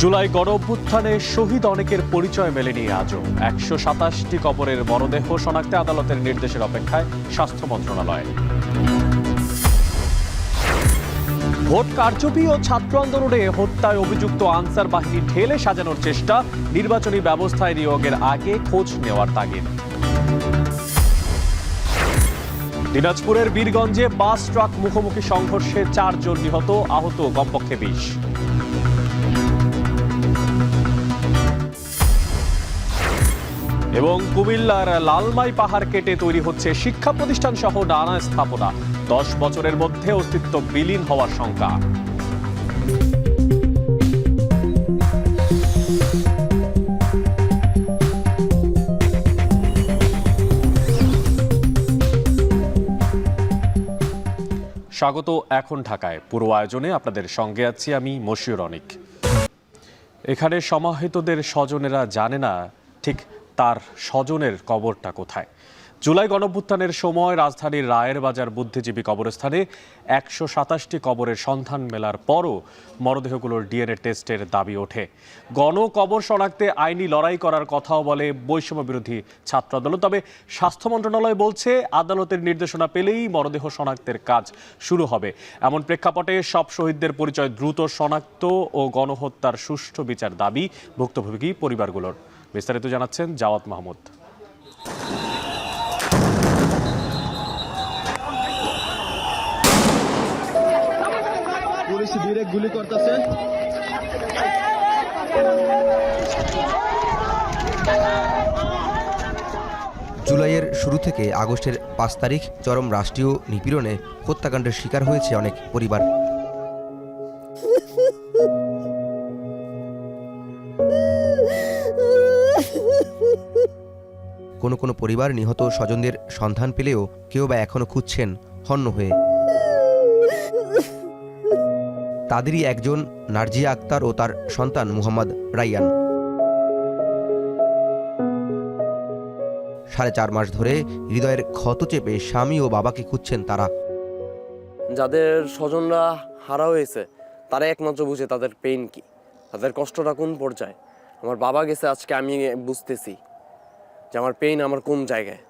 জুলাই গণঅভ্যুত্থানে শহীদ অনেকের পরিচয় মেলেনি আজও। ১২৭টি কবরের মরদেহ শনাক্তে আদালতের নির্দেশের অপেক্ষায় স্বাস্থ্য মন্ত্রণালয়। ভোট কারচুপি ও ছাত্র আন্দোলনে হত্যায় অভিযুক্ত আনসার বাহিনী ঢেলে সাজানোর চেষ্টা, নির্বাচনী ব্যবস্থায় নিয়োগের আগে খোঁজ নেওয়ার তাগিদ। দিনাজপুরের বীরগঞ্জে বাস ট্রাক মুখোমুখি সংঘর্ষে 4 জন নিহত, আহত কমপক্ষে 20। এবং কুমিল্লার লালমাই পাহাড় কেটে তৈরি হচ্ছে শিক্ষা প্রতিষ্ঠান সহ নানা স্থাপনা, 10 বছরের মধ্যে অস্তিত্ব বিলীন হওয়ার শঙ্কা। স্বাগত এখন ঢাকায়। পুরো আয়োজনে আপনাদের সঙ্গে আছি আমি মশিউর অনিক। এখানে সমাহিতদের স্বজনেরা জানে না ঠিক তার স্বজনের কবরটা কোথায়। জুলাই গণঅভ্যুত্থানের সময় রাজধানীর রায়ের বাজার বুদ্ধিজীবী কবরস্থানে ১২৭টি কবরের সন্ধান মেলার পরও মরদেহগুলোর ডিএনএ টেস্টের দাবি ওঠে। গণকবর শনাক্তে আইনি লড়াই করার কথাও বলে বৈষম্য বিরোধী ছাত্র আন্দোলন। তবে স্বাস্থ্য মন্ত্রণালয় বলছে আদালতের নির্দেশনা পেলেই মরদেহ শনাক্তের কাজ শুরু হবে। এমন প্রেক্ষাপটে সব শহীদদের পরিচয় দ্রুত শনাক্ত ও গণহত্যার সুষ্ঠু বিচার দাবি ভুক্তভোগী পরিবারগুলোর। বিস্তারিত জানাচ্ছেন জাওয়াত মাহমুদ। পুলিশ ডিরেক্ট গুলি করতেছে। জুলাইয়ের শুরু থেকে আগস্টের 5 তারিখ চরম রাষ্ট্রীয় নিপীড়নে হত্যাকাণ্ডের শিকার হয়েছে অনেক পরিবার। কোনো পরিবার নিহত স্বজনদের সন্ধান পেলেও কেউ বা এখনো খুঁজছেন হন্য হয়ে। তাদেরই একজন নার্জিয়া আক্তার ও তার সন্তান মুহাম্মদ রাইয়ান। 4.5 মাস ধরে হৃদয়ের ক্ষত চেপে স্বামী ও বাবাকে খুঁজছেন তারা। যাদের স্বজনরা হারা হয়েছে তারা একমাত্র বুঝে তাদের পেইন কি, তাদের কষ্টটা কোন পর্যায়ে। আমার বাবা গেছে, আজকে আমি বুঝতেছি যে আমার পেইন আমার কোন জায়গায়।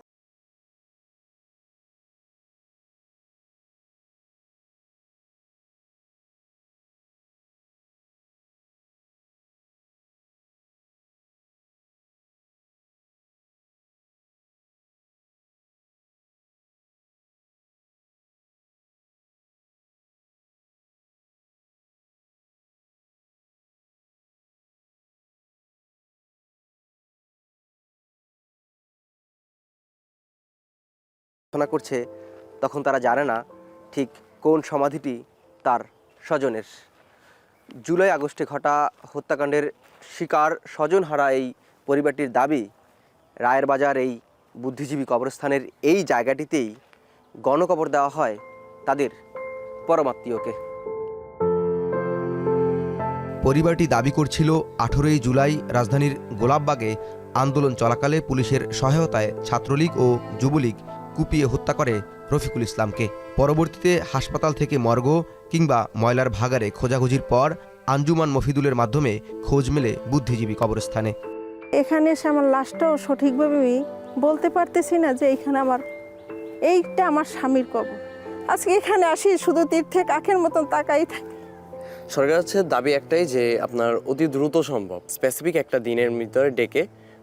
করছে তখন তারা জানে না ঠিক কোন সমাধিটি তার স্বজনের। জুলাই আগস্টে ঘটা হত্যাকাণ্ডের শিকার স্বজনহারা এই পরিবারটির দাবি, রায়ের বাজার এই বুদ্ধিজীবী কবরস্থানের এই জায়গাটিতেই গণকবর দেওয়া হয় তাদের পরমাত্মীয়কে। পরিবারটি দাবি করছিল 18 জুলাই রাজধানীর গোলাপবাগে আন্দোলন চলাকালে পুলিশের সহায়তায় ছাত্রলীগ ও যুবলীগ কুপিয়ে হত্যা করে রফিকুল ইসলামকে। পরবর্তীতে হাসপাতাল থেকে মর্গ কিংবা ময়লার ভাগারে খোঁজাখুঁজির পর আঞ্জুমান মফিদুলের মাধ্যমে খোঁজ মেলে বুদ্ধিজীবী কবরস্থানে। এখানে এসে আমার লাশটাও সঠিকভাবে বলতে পারতেছি না যে এইটা আমার স্বামীর কবর। আজকে এখানে আসি শুধু তীর্থে কাকের মতন তাকাই থাকি। সরকার হচ্ছে দাবি একটাই যে আপনার অতি দ্রুত সম্ভব স্পেসিফিক একটা দিনের ভিতরে ডেকে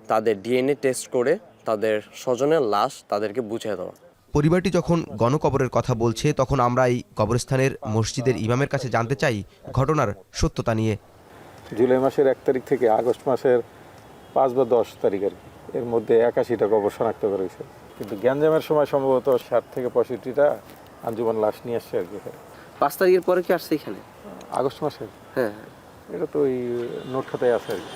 তাদের ডিএনএ টেস্ট করে তাদের স্বজনের লাশ তাদেরকে বুঝিয়ে দেওয়া। পরিবারটি যখন গণকবরের কথা বলছে তখন আমরা এই কবরস্থানের মসজিদের ইমামের কাছে জানতে চাই ঘটনার সত্যতা নিয়ে। জুলাই মাসের 1 তারিখ থেকে আগস্ট মাসের 5 বা 10 তারিখ এর মধ্যে 81টা কবর শনাক্ত করা হয়েছে, কিন্তু গ্যাঞ্জামের সময় সম্ভবত 60 থেকে 65টা আঞ্জুমান লাশ নিয়ে আসছে আর কি। 5 তারিখের পরে কি আসছে এখানে? আগস্ট মাসে? হ্যাঁ, এটা তো ওই নোট খাতায় আছে আর কি।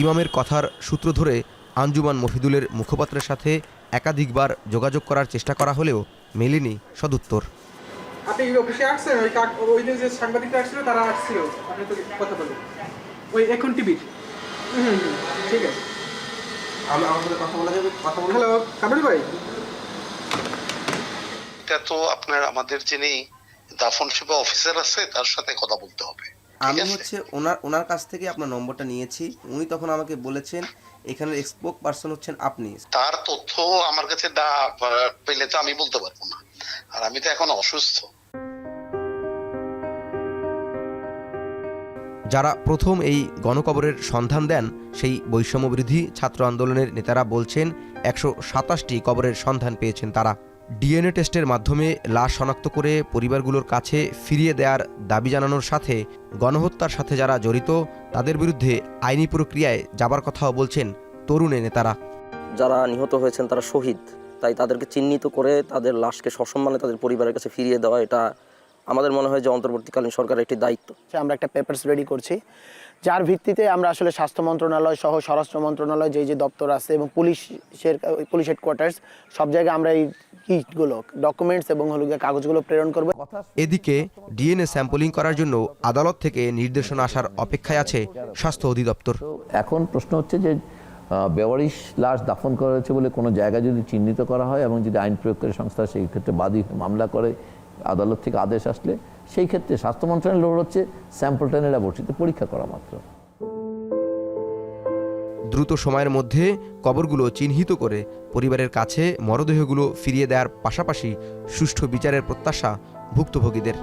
ইমামের কথার সূত্র ধরে আঞ্জুমান মফিদুলের মুখপাত্রের সাথে একাধিকবার যোগাযোগ করার চেষ্টা করা হলেও মেলেনি সদুত্তর। আপনি অফিসে আসছেন? ওই যে সাংবাদিকরা আসছিল তারা আসছিল, আপনি তো কথা বলুন ওই এখন টিভির। ঠিক আছে, আমার সাথে কথা বলা যাবে? কথা বলুন। হ্যালো কামরুল ভাই, এটা তো আপনার আমাদের যিনি দাফন সেবা অফিসার আছে তার সাথে কথা বলতে হবে। আমি আছে? হচ্ছে ওনার কাছ থেকে আপনার নম্বরটা নিয়েছি। উনি তখন আমাকে বলেছেন এখানের স্পোক পার্সন হচ্ছেন আপনি। তার তথ্য আমার কাছে পেলে তো আমি বলতে পারবো না, আর আমি তো এখন অসুস্থ। যারা প্রথম এই গণকবরের সন্ধান দেন সেই বৈষম্যবিরোধী ছাত্র আন্দোলনের নেতারা বলছেন 127টি কবরের সন্ধান পেয়েছেন তারা। ডিএনএ টেস্টের মাধ্যমে লাশ শনাক্ত করে পরিবারগুলোর কাছে ফিরিয়ে দেওয়ার দাবি জানানোর সাথে গণহত্যার সাথে যারা জড়িত তাদের বিরুদ্ধে আইনি প্রক্রিয়ায় যাবার কথাও বলছেন তরুণ নেতারা। যারা নিহত হয়েছেন তারা শহীদ, তাই তাদেরকে চিহ্নিত করে তাদের লাশকে সসম্মানে তাদের পরিবারের কাছে ফিরিয়ে দেওয়া, এটা আমাদের মনে হয় যে অন্তর্বর্তীকালীন সরকারের একটি দায়িত্ব। আমরা একটা পেপারস রেডি করছি, যার ভিত্তিতে আমরা আসলে স্বাস্থ্য মন্ত্রণালয় সহ স্বরাষ্ট্র মন্ত্রণালয় যে দপ্তর আছে এবং পুলিশ হেডকোয়ার্টার্স সব জায়গায় আমরা এই কিটগুলো ডকুমেন্টস এবং কাগজগুলো প্রেরণ করব। এদিকে ডিএনএ স্যাম্পলিং করার জন্য আদালত থেকে নির্দেশনা আসার অপেক্ষায় আছে স্বাস্থ্য অধিদপ্তর। এখন প্রশ্ন হচ্ছে যে বেওয়ারিশ লাশ দাফন করা হয়েছে বলে কোনো জায়গা যদি চিহ্নিত করা হয় এবং যদি আইন প্রয়োগকারী সংস্থা সেই ক্ষেত্রে বাদী মামলা করে, আদালত থেকে আদেশ আসলে সেই ক্ষেত্রে স্বাস্থ্য মন্ত্রণালয়ের লোড হচ্ছে স্যাম্পলটা ল্যাবরেটরিতে পরীক্ষা করা মাত্র। দ্রুত সময়ের মধ্যে কবরগুলো চিহ্নিত করে পরিবারের কাছে মরদেহগুলো ফিরিয়ে দেওয়ার পাশাপাশি সুষ্ঠু বিচারের প্রত্যাশা ভুক্তভোগীদের।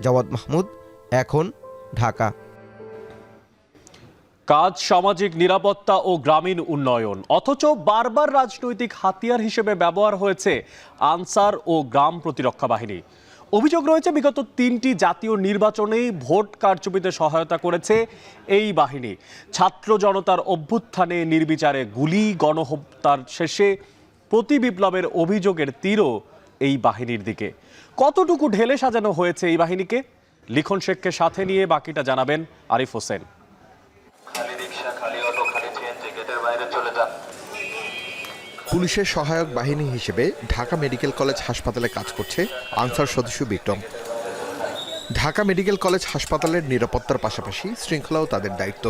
জাওয়াদ মাহমুদ, এখন, ঢাকা। কাজ সামাজিক নিরাপত্তা ও গ্রামীণ উন্নয়ন, অথচ বারবার রাজনৈতিক হাতিয়ার হিসেবে ব্যবহার হয়েছে আনসার ও গ্রাম প্রতিরক্ষা বাহিনী। অভিযোগ রয়েছে বিগত 3টি জাতীয় নির্বাচনেই ভোট কারচুপিতে সহায়তা করেছে এই বাহিনী। ছাত্র জনতার অভ্যুত্থানে নির্বিচারে গুলি, গণহত্যার শেষে প্রতি বিপ্লবের অভিযোগের তীরও এই বাহিনীর দিকে। কতটুকু ঢেলে সাজানো হয়েছে এই বাহিনীকে? লিখন শেখকে সাথে নিয়ে বাকিটা জানাবেন আরিফ হোসেন। পুলিশের সহায়ক বাহিনী হিসেবে ঢাকা মেডিকেল কলেজ হাসপাতালে কাজ করছে আনসার সদস্য বিক্রম। ঢাকা মেডিকেল কলেজ হাসপাতালের নিরাপত্তার পাশাপাশি শৃঙ্খলাও তাদের দায়িত্ব।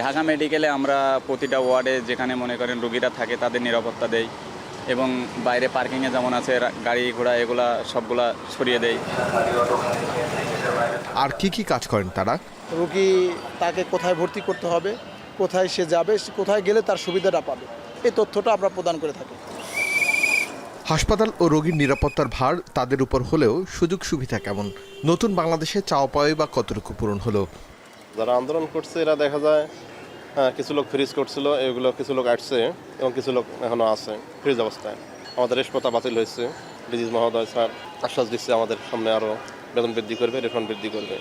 ঢাকা মেডিকেলে আমরা প্রতিটা ওয়ার্ডে যেখানে মনে করেন রোগীরা থাকে তাদের নিরাপত্তা দেই এবং বাইরে পার্কিংয়ে যেমন আছে গাড়ি ঘোড়া এগুলা সবগুলা সরিয়ে দেই। আর কি কাজ করেন তারা? রোগী তাকে কোথায় ভর্তি করতে হবে, কোথায় সে যাবে, কোথায় গেলে তার সুবিধাটা পাবে, এই তথ্যটা আমরা প্রদান করে থাকি। হাসপাতাল ও রোগীর নিরাপত্তার ভার তাদের উপর হলেও সুযোগ সুবিধা কেমন? নতুন বাংলাদেশে চাওয়া পাওয়া বা কতটুকু পূরণ হলো? যারা আন্দোলন করছে এরা দেখা যায় কিছু লোক ফ্রিজ করছিল, এগুলো কিছু লোক আসছে এবং কিছু লোক এখনো আছে ফ্রিজ অবস্থায়। আমাদের রেশপতা বাতিল হয়েছে। ডিজিজ মহোদয় স্যার আশ্বাস দিচ্ছে আমাদের সামনে আরও বেতন বৃদ্ধি করবে, রেশন বৃদ্ধি করবে।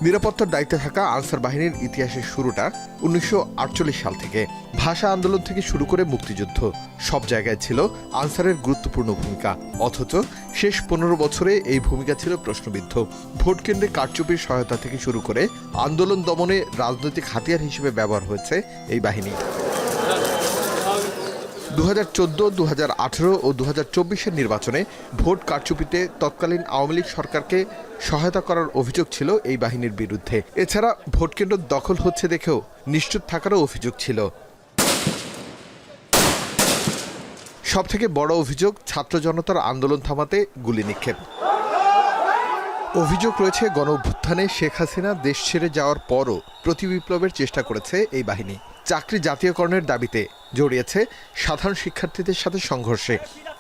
নিরাপত্তার দায়িত্বে থাকা আনসার বাহিনীর ইতিহাসের শুরুটা 1948 সাল থেকে। ভাষা আন্দোলন থেকে শুরু করে মুক্তিযুদ্ধ, সব জায়গায় ছিল আনসারের গুরুত্বপূর্ণ ভূমিকা। অথচ শেষ 15 বছরে এই ভূমিকা ছিল প্রশ্নবিদ্ধ। ভোট কেন্দ্রে কারচুপির সহায়তা থেকে শুরু করে আন্দোলন দমনে রাজনৈতিক হাতিয়ার হিসেবে ব্যবহার হয়েছে এই বাহিনী। 2014, 2018 ও 2024-এর নির্বাচনে ভোট কারচুপিতে তৎকালীন আওয়ামী লীগ সরকারকে সহায়তা করার অভিযোগ ছিল এই বাহিনীর বিরুদ্ধে। এছাড়া ভোটকেন্দ্র দখল হচ্ছে দেখেও নিশ্চুপ থাকারও অভিযোগ ছিল। সবথেকে বড় অভিযোগ ছাত্র জনতার আন্দোলন থামাতে গুলি নিক্ষেপ। অভিযোগ রয়েছে গণ অভ্যুত্থানে শেখ হাসিনা দেশ ছেড়ে যাওয়ার পরও প্রতিবিপ্লবের চেষ্টা করেছে এই বাহিনী। চাকরি জাতীয়করণের দাবিতে জড়িয়েছে সাধারণ শিক্ষার্থীদের সাথে সংঘর্ষে।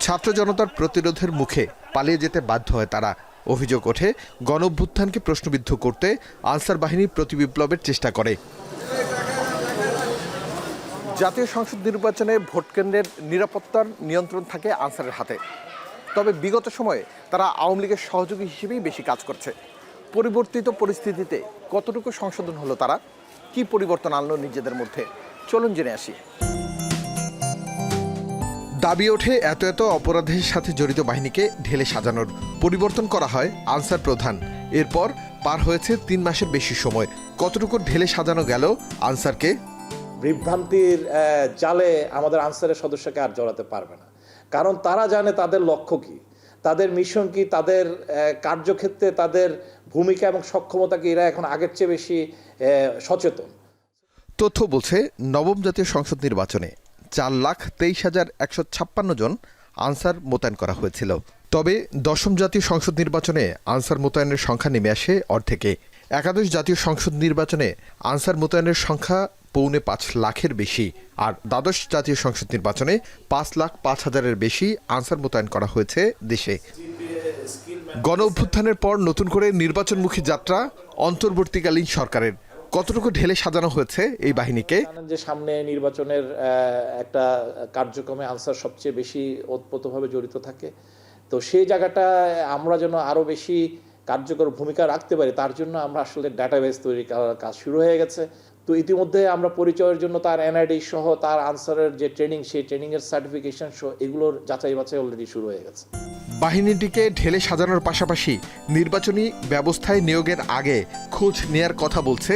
ছাত্র জনতার প্রতিরোধের মুখে পালিয়ে যেতে বাধ্য হয় তারা। অভিযোগ ওঠে গণ অভ্যুত্থানকে প্রশ্নবিদ্ধ করতে আনসার বাহিনী প্রতিবিপ্লবের চেষ্টা করে। জাতীয় সংসদ নির্বাচনে ভোটকেন্দ্রের নিরাপত্তার নিয়ন্ত্রণ থাকে আনসারের হাতে। তবে বিগত সময়ে তারা আওয়ামী লীগের সহযোগী হিসেবেই বেশি কাজ করছে। পরিবর্তিত পরিস্থিতিতে কতটুকু সংশোধন হলো তারা, কি পরিবর্তন আনলো নিজেদের মধ্যে, চলুন জেনে আসি। দাবি ওঠে এত অপরাধের সাথে জড়িত বাহিনীকে ঢেলে সাজানোর। পরিবর্তন করা হয় আনসার প্রধান। এরপর পার হয়েছে 3 মাসের বেশি সময়। কতটুকু ঢেলে সাজানো গেল আনসারকে? বিভ্রান্তির জালে আমাদের আনসারের সদস্যকে আর জড়াতে পারবে না, কারণ তারা জানে তাদের লক্ষ্য কি, তাদের মিশন কি, তাদের কার্যক্ষেত্রে তাদের ভূমিকা এবং সক্ষমতা কি। এরা এখন আগের চেয়ে বেশি সচেতন। তথ্য বলছে নবম জাতীয় সংসদ নির্বাচনে 4,23,156 জন আনসার মোতায়েন করা হয়েছিল। তবে 10ম জাতীয় সংসদ নির্বাচনে আনসার মোতায়েনের সংখ্যা নেমে আসে অর্ধেকে। একাদশ জাতীয় সংসদ নির্বাচনে আনসার মোতায়েনের সংখ্যা 4.5 লাখের বেশি, আর দ্বাদশ জাতীয় সংসদ নির্বাচনে 5,05,000-এর বেশি আনসার মোতায়েন করা হয়েছে দেশে। গণ অভ্যুত্থানের পর নতুন করে নির্বাচনমুখী যাত্রা অন্তর্বর্তীকালীন সরকারের। কতটুকু ঢেলে সাজানো হয়েছে এই বাহিনীকে? যে সামনে নির্বাচনের একটা কার্যক্রমে আনসার সবচেয়ে বেশি ওতপ্রোতভাবে জড়িত থাকে, তো সেই জায়গাটা আমরা যেন আরো বেশি কার্যকর ভূমিকা রাখতে পারি, তার জন্য আমরা আসলে ডাটাবেস তৈরি করার কাজ শুরু হয়ে গেছে। তো ইতিমধ্যে আমরা পরিচয়ের জন্য তার এনআইডি সহ তার আনসারের যে ট্রেনিং, সেই ট্রেনিংয়ের সার্টিফিকেশন সহ এগুলোর যাচাই বাছাই অলরেডি শুরু হয়ে গেছে। বাহিনীটিকে ঢেলে সাজানোর পাশাপাশি নির্বাচনী ব্যবস্থায় নিয়োগের আগে খোঁজ নেয়ার কথা বলছে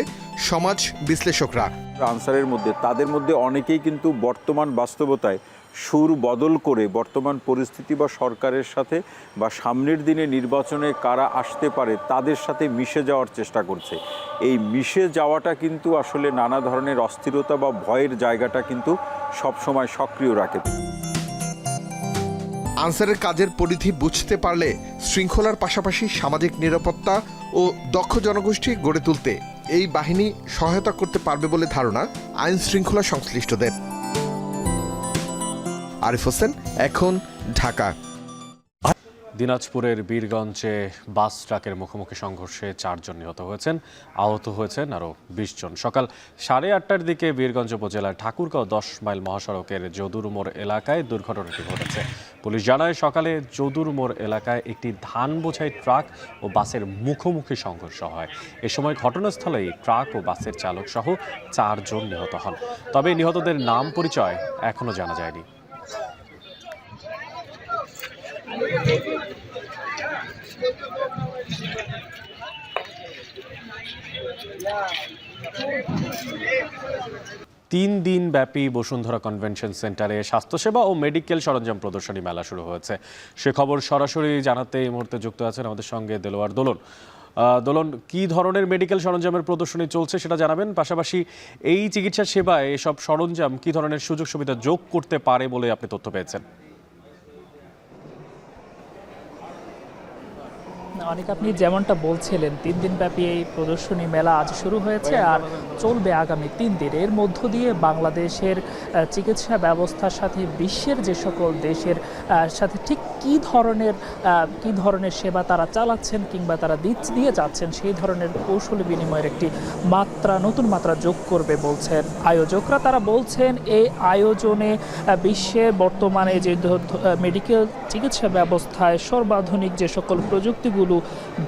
সমাজ বিশ্লেষকরা। আনসারের মধ্যে তাদের মধ্যে অনেকেই কিন্তু বর্তমান বাস্তবতায় সুর বদল করে বর্তমান পরিস্থিতি বা সরকারের সাথে বা সামনের দিনে নির্বাচনে কারা আসতে পারে তাদের সাথে মিশে যাওয়ার চেষ্টা করছে। এই মিশে যাওয়াটা কিন্তু আসলে নানা ধরনের অস্থিরতা বা ভয়ের জায়গাটা কিন্তু সবসময় সক্রিয় রাখে। আনসারের কাজের পরিধি বুঝতে পারলে শৃঙ্খলার পাশাপাশি সামাজিক নিরাপত্তা ও দক্ষ জনগোষ্ঠী গড়ে তুলতে এই বাহিনী সহায়তা করতে পারবে বলে ধারণা আইন শৃঙ্খলা সংশ্লিষ্টদের। আরিফ হোসেন, এখন, ঢাকা। দিনাজপুরের বীরগঞ্জে বাস ট্রাকের মুখোমুখি সংঘর্ষে 4 জন নিহত হয়েছেন, আহত হয়েছেন আরও 20 জন। সকাল 8:30টার দিকে বীরগঞ্জ উপজেলার ঠাকুরগাঁও 10 মাইল মহাসড়কের যদুর মোড় এলাকায় দুর্ঘটনাটি ঘটেছে। পুলিশ জানায় সকালে যদুর মোড় এলাকায় একটি ধান বোঝাই ট্রাক ও বাসের মুখোমুখি সংঘর্ষ হয়। এ সময় ঘটনাস্থলেই ট্রাক ও বাসের চালক সহ 4 জন নিহত হন। তবে নিহতদের নাম পরিচয় এখনো জানা যায়নি। তিন দিন ব্যাপী বসুন্ধরা কনভেনশন সেন্টারে স্বাস্থ্যসেবা ও মেডিকেল সরঞ্জাম প্রদর্শনী মেলা শুরু হয়েছে। সে খবর সরাসরি জানাতে এই মুহূর্তে যুক্ত আছেন আমাদের সঙ্গে দেলোয়ার দোলন। দোলন, কি ধরনের মেডিকেল সরঞ্জামের প্রদর্শনী চলছে সেটা জানাবেন, পাশাপাশি এই চিকিৎসা সেবায় এসব সরঞ্জাম কি ধরনের সুযোগ সুবিধা যোগ করতে পারে বলে আপনি তথ্য পেয়েছেন? অনেক আপনি যেমনটা বলছিলেন, 3 দিনব্যাপী এই প্রদর্শনী মেলা আজ শুরু হয়েছে আর চলবে আগামী 3 দিন। এর মধ্য দিয়ে বাংলাদেশের চিকিৎসা ব্যবস্থার সাথে বিশ্বের যে সকল দেশের সাথে ঠিক কী ধরনের সেবা তারা চালাচ্ছেন কিংবা তারা দিয়ে যাচ্ছেন, সেই ধরনের কৌশল বিনিময়ের একটি নতুন মাত্রা যোগ করবে বলছেন আয়োজকরা। তারা বলছেন এই আয়োজনে বিশ্বে বর্তমানে যে মেডিকেল চিকিৎসা ব্যবস্থায় সর্বাধুনিক যে সকল প্রযুক্তিগুলো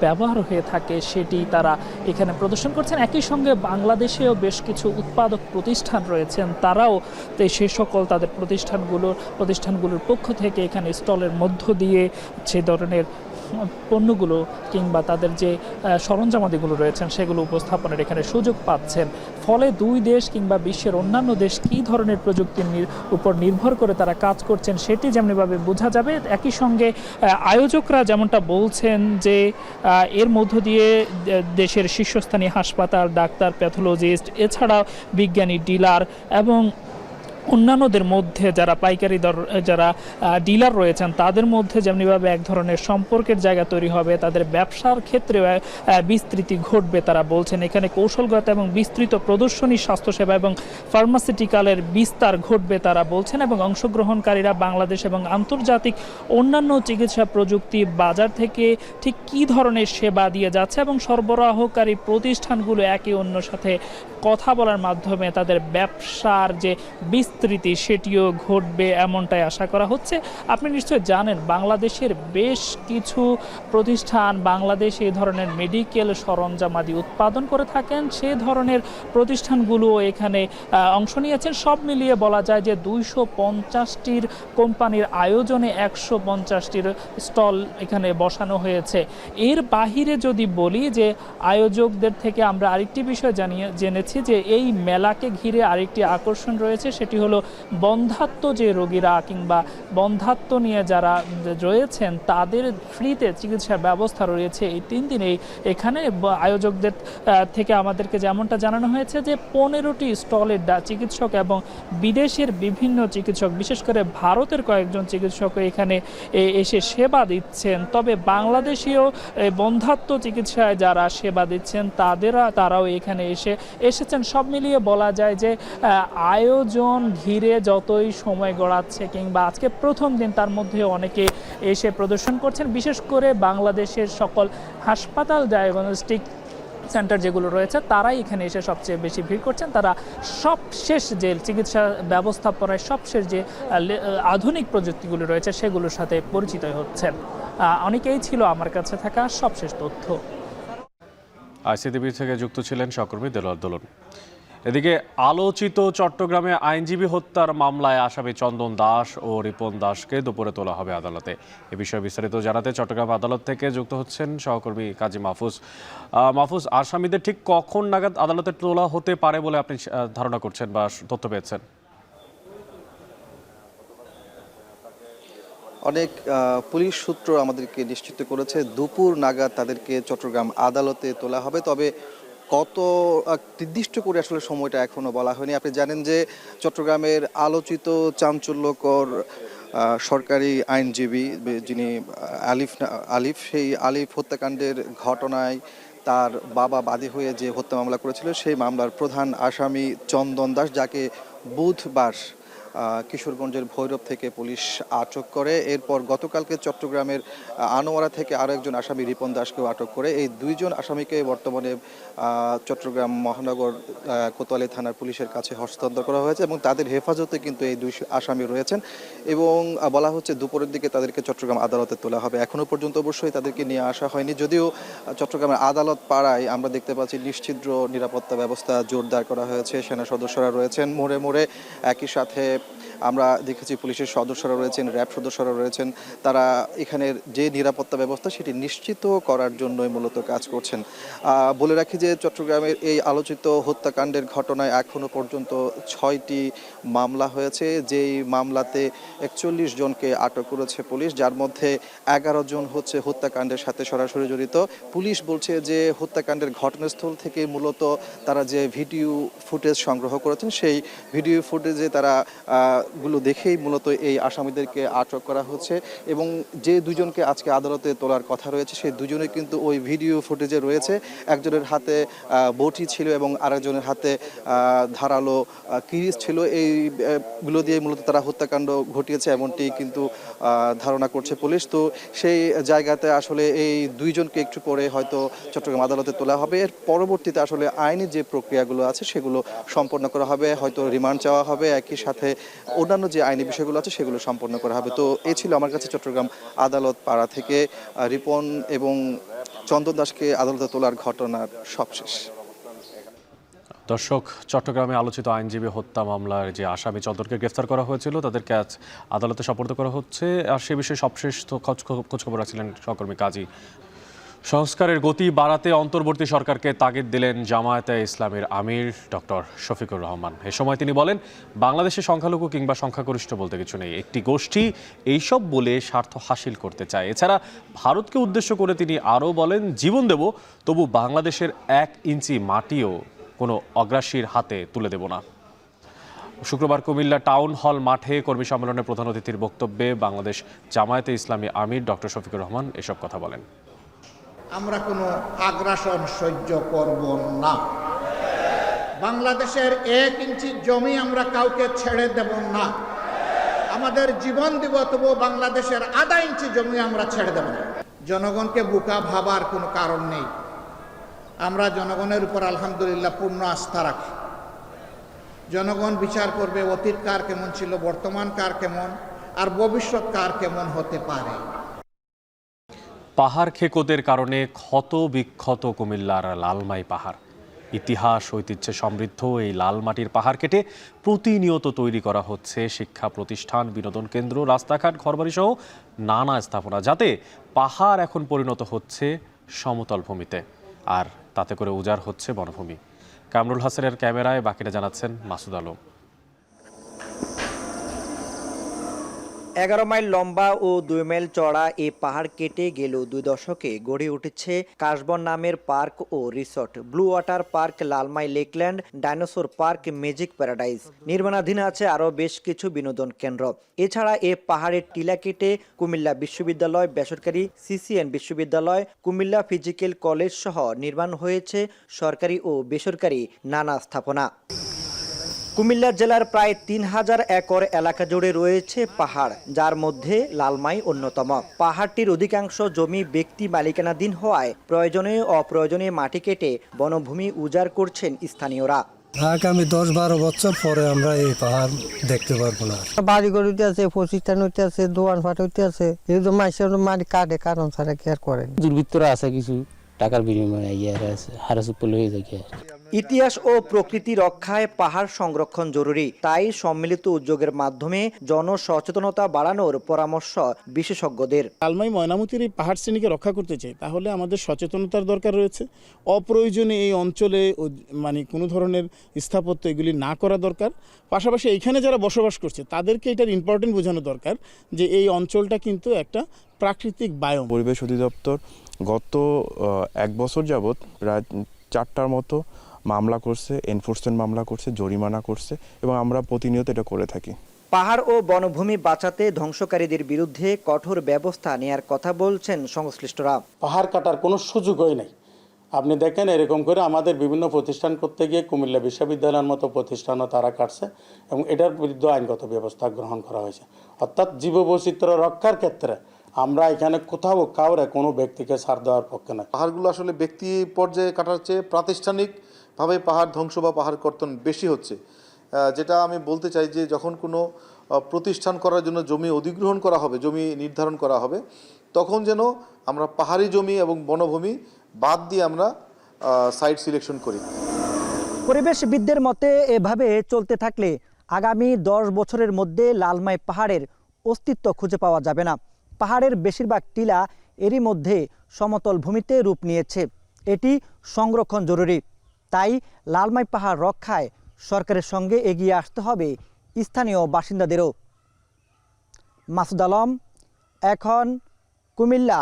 ব্যবহার হয়ে থাকে সেটি তারা এখানে প্রদর্শন করছেন। একই সঙ্গে বাংলাদেশেও বেশ কিছু উৎপাদক প্রতিষ্ঠান রয়েছেন, তারাও সেই সকল তাদের প্রতিষ্ঠানগুলোর পক্ষ থেকে এখানে স্টলের মধ্য দিয়ে সে ধরনের পণ্যগুলো কিংবা তাদের যে সরঞ্জামাদিগুলো রয়েছেন সেগুলো উপস্থাপনের এখানে সুযোগ পাচ্ছেন। ফলে দুই দেশ কিংবা বিশ্বের অন্যান্য দেশ কী ধরনের প্রযুক্তির উপর নির্ভর করে তারা কাজ করছেন সেটি যেমনিভাবে বোঝা যাবে। একই সঙ্গে আয়োজকরা যেমনটা বলছেন যে এর মধ্য দিয়ে দেশের শীর্ষস্থানীয় হাসপাতাল, ডাক্তার, প্যাথোলজিস্ট, এছাড়াও বিজ্ঞানী, ডিলার এবং অন্যান্যদের মধ্যে যারা পাইকারি যারা ডিলার রয়েছেন তাদের মধ্যে যেমনিভাবে এক ধরনের সম্পর্কের জায়গা তৈরি হবে, তাদের ব্যবসার ক্ষেত্রে বিস্তৃতি ঘটবে। তারা বলছেন এখানে কৌশলগত এবং বিস্তৃত প্রদর্শনী, স্বাস্থ্যসেবা এবং ফার্মাসিউটিক্যালের বিস্তার ঘটবে তারা বলছেন। এবং অংশগ্রহণকারীরা বাংলাদেশ এবং আন্তর্জাতিক অন্যান্য চিকিৎসা প্রযুক্তি বাজার থেকে ঠিক কী ধরনের সেবা দিয়ে যাচ্ছে এবং সরবরাহকারী প্রতিষ্ঠানগুলো একে অন্যের সাথে কথা বলার মাধ্যমে তাদের ব্যবসার যে বিস্তৃতি সেটিও ঘটবে এমনটাই আশা করা হচ্ছে। আপনি নিশ্চয় জানেন বাংলাদেশের বেশ কিছু প্রতিষ্ঠান বাংলাদেশ এই ধরনের মেডিকেল সরঞ্জামাদি উৎপাদন করে থাকেন, সেই ধরনের প্রতিষ্ঠানগুলো এখানে অংশ নিয়েছেন। সব মিলিয়ে বলা যায় যে 250টির কোম্পানির আয়োজনে 150টির স্টল এখানে বসানো হয়েছে। এর বাহিরে যদি বলি যে আয়োজকদের থেকে আমরা আরেকটি বিষয় জেনেছি যে এই মেলাকে ঘিরে আরেকটি আকর্ষণ রয়েছে, সেটি হলো হলো বন্ধ্যাত্ব যে রোগীরা কিংবা বন্ধ্যাত্ব নিয়ে যারা রয়েছেন তাদের ফ্রিতে চিকিৎসার ব্যবস্থা রয়েছে এই 3 দিনেই এখানে। আয়োজকদের থেকে আমাদেরকে যেমনটা জানানো হয়েছে যে 15টি স্টলের চিকিৎসক এবং বিদেশের বিভিন্ন চিকিৎসক, বিশেষ করে ভারতের কয়েকজন চিকিৎসক এখানে এসে সেবা দিচ্ছেন। তবে বাংলাদেশীয় বন্ধ্যাত্ব চিকিৎসায় যারা সেবা দিচ্ছেন তারাও এখানে এসেছেন। সব মিলিয়ে বলা যায় যে আয়োজন ঘিরে যতই সময় গড়াচ্ছে কিংবা আজকে প্রথম দিন, তার মধ্যে অনেকে এসে প্রদর্শন করছেন। বিশেষ করে বাংলাদেশের সকল হাসপাতাল, ডায়াগনস্টিক সেন্টার যেগুলো রয়েছে তারাই এখানে এসে সবচেয়ে বেশি ভিড় করছেন। তারা সবশেষ যে চিকিৎসা ব্যবস্থাপনায় সবশেষ যে আধুনিক প্রযুক্তিগুলো রয়েছে সেগুলোর সাথে পরিচিত হচ্ছেন। অনেকেই ছিল আমার কাছে থাকা সবশেষ তথ্য। আইসিটিভি থেকে যুক্ত ছিলেন সহকর্মী দেলোয়ার দোলন। এদিকে আলোচিত চট্টগ্রামে আইনজীবী হত্যার মামলায় আসামি চন্দন দাস ও রিপন দাসকে দুপুরে তোলা হবে আদালতে। এ বিষয়ে বিস্তারিত জানাতে চট্টগ্রাম আদালত থেকে যুক্ত হচ্ছেন সহকর্মী কাজী মাহফুজ। মাহফুজ, আসামিদের ঠিক কখন নাগাদ আদালতে তোলা হতে পারে বলে আপনি ধারণা করছেন বা তথ্য পেয়েছেন? অনেক পুলিশ সূত্র আমাদেরকে নিশ্চিত করেছে দুপুর নাগাদ তাদেরকে চট্টগ্রাম আদালতে তোলা হবে। তবে কত নির্দিষ্ট করে আসলে সময়টা এখনো বলা হয়নি। আপনি জানেন যে চট্টগ্রামের আলোচিত চাঞ্চল্যকর সরকারি আইনজীবী যিনি আলিফ, সেই আলিফ হত্যাকাণ্ডের ঘটনায় তার বাবা বাদী হয়ে যে হত্যা মামলা করেছিল সেই মামলার প্রধান আসামি চন্দন দাস, যাকে বুধবার কিশোরগঞ্জের ভৈরব থেকে পুলিশ আটক করে। এরপর গতকালকে চট্টগ্রামের আনোয়ারা থেকে আরও একজন আসামি রিপন দাসকেও আটক করে। এই দুইজন আসামিকে বর্তমানে চট্টগ্রাম মহানগর কোতোয়ালি থানার পুলিশের কাছে হস্তান্তর করা হয়েছে এবং তাদের হেফাজতে কিন্তু এই দুই আসামি রয়েছেন এবং বলা হচ্ছে দুপুরের দিকে তাদেরকে চট্টগ্রাম আদালতে তোলা হবে। এখনও পর্যন্ত অবশ্যই তাদেরকে নিয়ে আসা হয়নি, যদিও চট্টগ্রামের আদালত পাড়ায় আমরা দেখতে পাচ্ছি নিশ্ছিদ্র নিরাপত্তা ব্যবস্থা জোরদার করা হয়েছে। সেনা সদস্যরা রয়েছেন মোড়ে মোড়ে, একই সাথে আমরা দেখেছি পুলিশের সদস্যরা রয়েছেন, র্যাব সদস্যরা রয়েছেন। তারা এখানের যে নিরাপত্তা ব্যবস্থা সেটি নিশ্চিত করার জন্যই মূলত কাজ করছেন। বলে রাখি যে চট্টগ্রামের এই আলোচিত হত্যাকাণ্ডের ঘটনায় এখনও পর্যন্ত 6টি মামলা হয়েছে, যেই মামলাতে 41 জনকে আটক করেছে পুলিশ, যার মধ্যে 11 জন হচ্ছে হত্যাকাণ্ডের সাথে সরাসরি জড়িত। পুলিশ বলছে যে হত্যাকাণ্ডের ঘটনাস্থল থেকে মূলত তারা যে ভিডিও ফুটেজ সংগ্রহ করেছেন সেই ভিডিও ফুটেজে তারা গুলো দেখেই মূলত এই আসামিদেরকে আটক করা হচ্ছে এবং যে দুজনকে আজকে আদালতে তোলার কথা রয়েছে সেই দুজনে কিন্তু ওই ভিডিও ফুটেজে রয়েছে। একজনের হাতে বটি ছিল এবং আরেকজনের হাতে ধারালো কিরিচ ছিল। এইগুলো দিয়ে মূলত তারা হত্যাকাণ্ড ঘটিয়েছে এমনটি কিন্তু ধারণা করছে পুলিশ। তো সেই জায়গাতে আসলে এই দুইজনকে একটু পরে হয়তো চট্টগ্রাম আদালতে তোলা হবে। এর পরবর্তীতে আসলে আইনি যে প্রক্রিয়াগুলো আছে সেগুলো সম্পন্ন করা হবে, হয়তো রিমান্ড চাওয়া হবে, একই সাথে অন্যান্য যে আইনি বিষয়গুলো আছে সেগুলো সম্পন্ন করা হবে। তো এই ছিল আমার কাছে চট্টগ্রাম আদালত পাড়া থেকে রিপন এবং চন্দন দাসকে আদালতে তোলার ঘটনার সবশেষ। দর্শক, চট্টগ্রামে আলোচিত আইনজীবী হত্যা মামলার যে আসামি চন্দনকে গ্রেফতার করা হয়েছিল তাদেরকে আজ আদালতে সোপর্দ করা হচ্ছে। আর সে বিষয়ে সবশেষ খোঁজখবর রাখছিলেন সহকর্মী কাজী। সংস্কারের গতি বাড়াতে অন্তর্বর্তী সরকারকে তাগিদ দিলেন জামায়াতে ইসলামের আমির ডক্টর শফিকুর রহমান। এ সময় তিনি বলেন, বাংলাদেশে সংখ্যালঘু কিংবা সংখ্যাগরিষ্ঠ বলতে কিছু নেই, একটি গোষ্ঠী এইসব বলে স্বার্থ হাসিল করতে চায়। এছাড়া ভারতকে উদ্দেশ্য করে তিনি আরও বলেন, জীবন দেব তবু বাংলাদেশের 1 ইঞ্চি মাটিও কোনো অগ্রাসীর হাতে তুলে দেব না। শুক্রবার কুমিল্লা টাউন হল মাঠে কর্মী সম্মেলনের প্রধান অতিথির বক্তব্যে বাংলাদেশ জামায়াতে ইসলামী আমির ডক্টর শফিকুর রহমান এসব কথা বলেন। আমরা কোনো আগ্রাসন সহ্য করব না। বাংলাদেশের 1 ইঞ্চি জমি আমরা কাউকে ছেড়ে দেব না। আমাদের জীবন দিব তবু বাংলাদেশের 1/2 ইঞ্চি জমি আমরা ছেড়ে দেব না। জনগণকে বোকা ভাবার কোনো কারণ নেই। আমরা জনগণের উপর আলহামদুলিল্লাহ পূর্ণ আস্থা রাখি। জনগণ বিচার করবে অতীত কার কেমন ছিল, বর্তমান কার কেমন, আর ভবিষ্যৎ কার কেমন হতে পারে। পাহাড় খেকোদের কারণে ক্ষত বিক্ষত কুমিল্লার লালমাই পাহাড়। ইতিহাস ঐতিহ্যে সমৃদ্ধ এই লাল মাটির পাহাড় কেটে প্রতিনিয়ত তৈরি করা হচ্ছে শিক্ষা প্রতিষ্ঠান, বিনোদন কেন্দ্র, রাস্তাঘাট, ঘরবাড়ি সহ নানা স্থাপনা, যাতে পাহাড় এখন পরিণত হচ্ছে সমতল ভূমিতে, আর তাতে করে উজাড় হচ্ছে বনভূমি। কামরুল হাসানের ক্যামেরায় বাকিটা জানাচ্ছেন মাসুদ আলম। 11 মাইল লম্বা ও 2 মাইল চড়া এই পাহাড় কেটে গেল 2 দশকে গড়ে উঠেছে কাশবন নামের পার্ক ও resort, Blue Water Park, Lalmai Lakeland, Dinosaur Park, Magic Paradise. নির্মাণাধীন আছে আরও বেশ কিছু বিনোদন কেন্দ্র। এছাড়া এ পাহাড়ের টিলা কেটে কুমিল্লা বিশ্ববিদ্যালয়, বেসরকারি সিসিএন বিশ্ববিদ্যালয়, কুমিল্লা ফিজিক্যাল কলেজ সহ নির্মাণ হয়েছে সরকারি ও বেসরকারি নানা স্থাপনা। কুমিল্লা জেলার প্রায় 3000 একর এলাকা জুড়ে রয়েছে পাহাড়, যার মধ্যে লালমাই অন্যতম। পাহাড়টির অধিকাংশ জমি ব্যক্তি মালিকানাধীন হওয়ায় প্রয়োজনে অপ্রয়োজনে মাটি কেটে বনভূমি উজাড় করছেন স্থানীয়রা। আগামী 10-12 বছর পরে আমরা এই পাহাড় দেখতে পারবো না। বাড়ি ঘর হইতে আছে, প্রতিষ্ঠান হইতে আছে, দোকান পাট হইতে আছে, এগুলো মাইসের মাটি কাটে, কারণ ছাড়া কি আর করেন। দুর্বৃত্তরা আছে কিছু টাকার বিনিময়ে হারাসুপল হয়ে থাকে। ইতিহাস ও প্রকৃতি রক্ষায় পাহাড় সংরক্ষণ জরুরি, তাই সম্মিলিত উদ্যোগের মাধ্যমে জনসচেতনতা বাড়ানোর পরামর্শ বিশেষজ্ঞদের। লালমাই ময়নামতির এই পাহাড় শ্রেণীকে রক্ষা করতে চাই, তাহলে আমাদের সচেতনতার দরকার রয়েছে। অপ্রয়োজনে এই অঞ্চলে মানে কোনো ধরনের স্থাপত্য এগুলি না করা দরকার। পাশাপাশি এইখানে যারা বসবাস করছে তাদেরকে এটার ইম্পর্টেন্ট বোঝানো দরকার যে এই অঞ্চলটা কিন্তু একটা প্রাকৃতিক বায়োম। পরিবেশ অধিদপ্তর গত 1 বছর যাবৎ প্রায় 4টার মতো মামলা করছে, এনফোর্সমেন্ট মামলা করছে, জরিমানা করছে, এবং আমরা প্রতিনিয়ত এটা করে থাকি। পাহাড় ও বনভূমি বাঁচাতে ধ্বংসকারীদের বিরুদ্ধে কঠোর ব্যবস্থা নেয়ার কথা বলছেন সংশ্লিষ্টরা। পাহাড় কাটার কোনো সুযোগই নেই। আপনি দেখেন এরকম করে আমাদের বিভিন্ন প্রতিষ্ঠান করতে গিয়ে কুমিল্লা বিশ্ববিদ্যালয়ের মতো প্রতিষ্ঠানও তারা কাটছে, এবং এটার বিরুদ্ধে আইনগত ব্যবস্থা গ্রহণ করা হয়েছে। অর্থাৎ জীববৈচিত্র্য রক্ষার ক্ষেত্রে আমরা এখানে কোথাও কাউরে কোনো ব্যক্তিকে ছাড় দেওয়ার পক্ষে না। পাহাড়গুলো আসলে ব্যক্তি পর্যায়ে কাটার চেয়ে প্রাতিষ্ঠানিকভাবে পাহাড় ধ্বংস বা পাহাড় কর্তন বেশি হচ্ছে। যেটা আমি বলতে চাই যে যখন কোনো প্রতিষ্ঠান করার জন্য জমি অধিগ্রহণ করা হবে, জমি নির্ধারণ করা হবে, তখন যেন আমরা পাহাড়ি জমি এবং বনভূমি বাদ দিয়ে আমরা সাইট সিলেকশন করি। পরিবেশবিদদের মতে এভাবে চলতে থাকলে আগামী 10 বছরের মধ্যে লালমাই পাহাড়ের অস্তিত্ব খুঁজে পাওয়া যাবে না। পাহাড়ের বেশিরভাগ টিলা এরই মধ্যে সমতল ভূমিতে রূপ নিয়েছে। এটি সংরক্ষণ জরুরি, তাই লালমাই পাহাড় রক্ষায় সরকারের সঙ্গে এগিয়ে আসতে হবে স্থানীয় বাসিন্দাদেরও। মাসুদ আলম, এখন, কুমিল্লা।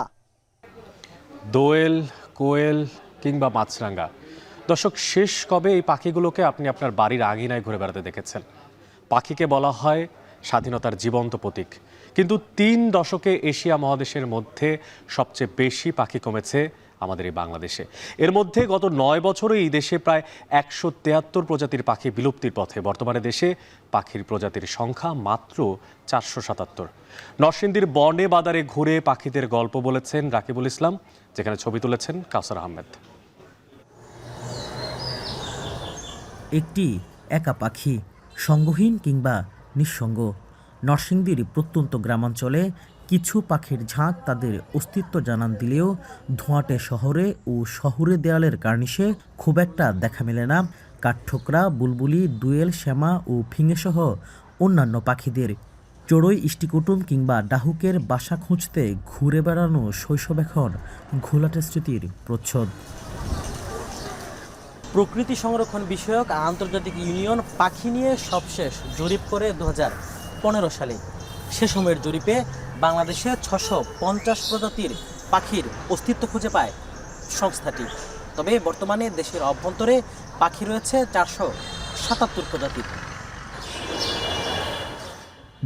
দোয়েল, কোয়েল কিংবা মাছরাঙা, দর্শক, শেষ কবে এই পাখিগুলোকে আপনি আপনার বাড়ির আঙিনায় ঘুরে বেড়াতে দেখেছেন? পাখিকে বলা হয় স্বাধীনতার জীবন্ত প্রতীক, কিন্তু 3 দশকে এশিয়া মহাদেশের মধ্যে সবচেয়ে বেশি পাখি কমেছে আমাদের এই বাংলাদেশে। এর মধ্যে গত 9 বছরে এই দেশে প্রায় 173 প্রজাতির পাখি বিলুপ্তির পথে। বর্তমানে দেশে পাখির প্রজাতির সংখ্যা মাত্র 477। নরসিংদীর বনে বাদারে ঘুরে পাখিদের গল্প বলেছেন রাকিবুল ইসলাম, যেখানে ছবি তুলেছেন কাউসার আহমেদ। একটি একা পাখি, সঙ্গহীন কিংবা নিঃসঙ্গ। নরসিংদীর প্রত্যন্ত গ্রামাঞ্চলে কিছু পাখির ঝাঁক তাদের অস্তিত্ব জানান দিলেও ধোঁয়াটে শহরে ও শহুরে দেয়ালের কার্নিশে খুব একটা দেখা মেলে না কাঠঠোকরা, বুলবুলি, দোয়েল, শ্যামা ও ফিঙেসহ অন্যান্য পাখিদের। চড়ুই, ইষ্টিকুটুম কিংবা ডাহুকের বাসা খুঁজতে ঘুরে বেড়ানো শৈশব এখন ঘোলাটে স্মৃতির প্রচ্ছদ। প্রকৃতি সংরক্ষণ বিষয়ক আন্তর্জাতিক ইউনিয়ন পাখি নিয়ে সবশেষ জরিপ করে 2015 সালে। সে সময়ের জরিপে বাংলাদেশে 650 প্রজাতির পাখির অস্তিত্ব খুঁজে পায় সংস্থাটি। তবে বর্তমানে দেশের অভ্যন্তরে পাখি রয়েছে 477 প্রজাতির।